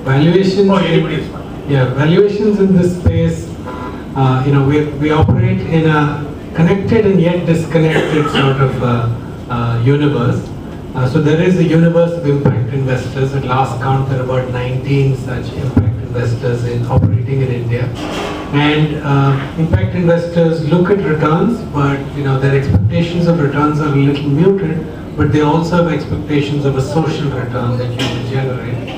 Valuations. Oh, anybody is fine. Yeah, valuations in this space. We operate in a connected and yet disconnected sort of universe. So there is a universe of impact investors. At last count, there are about 19 such impact investors operating in India. And impact investors look at returns, but their expectations of returns are a little muted. But they also have expectations of a social return that you will generate.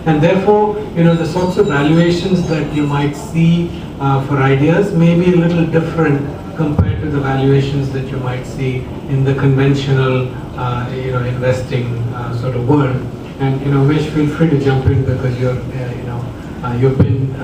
And therefore, the sorts of valuations that you might see for ideas may be a little different compared to the valuations that you might see in the conventional, investing sort of world. And Umesh, feel free to jump in because you've been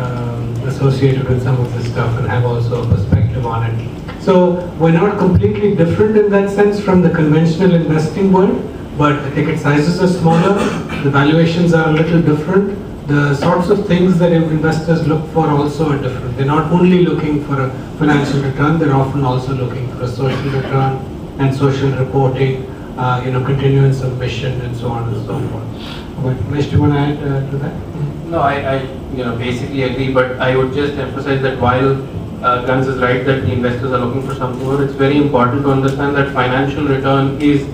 associated with some of this stuff and have also a perspective on it. So we're not completely different in that sense from the conventional investing world, but the ticket sizes are smaller, the valuations are a little different. The sorts of things that investors look for also are different. They're not only looking for a financial return, they're often also looking for a social return and social reporting, continuance of mission and so on and so forth. But Umesh, do you want to add to that? No, I basically agree, but I would just emphasize that while Guns is right that the investors are looking for something more, it's very important to understand that financial return is,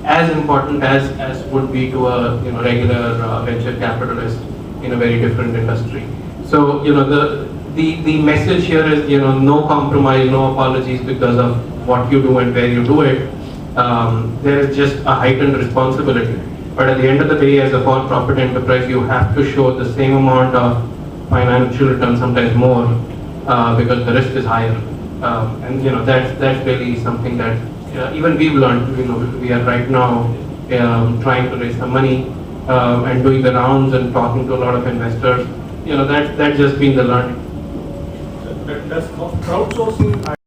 as important as would be to a regular venture capitalist in a very different industry. So the message here is no compromise, no apologies because of what you do and where you do it. There is just a heightened responsibility. But at the end of the day, as a for-profit enterprise, you have to show the same amount of financial return, sometimes more, because the risk is higher. And that's really something that even we've learned. We are right now trying to raise some money and doing the rounds and talking to a lot of investors. That's just been the learning. Does crowdsourcing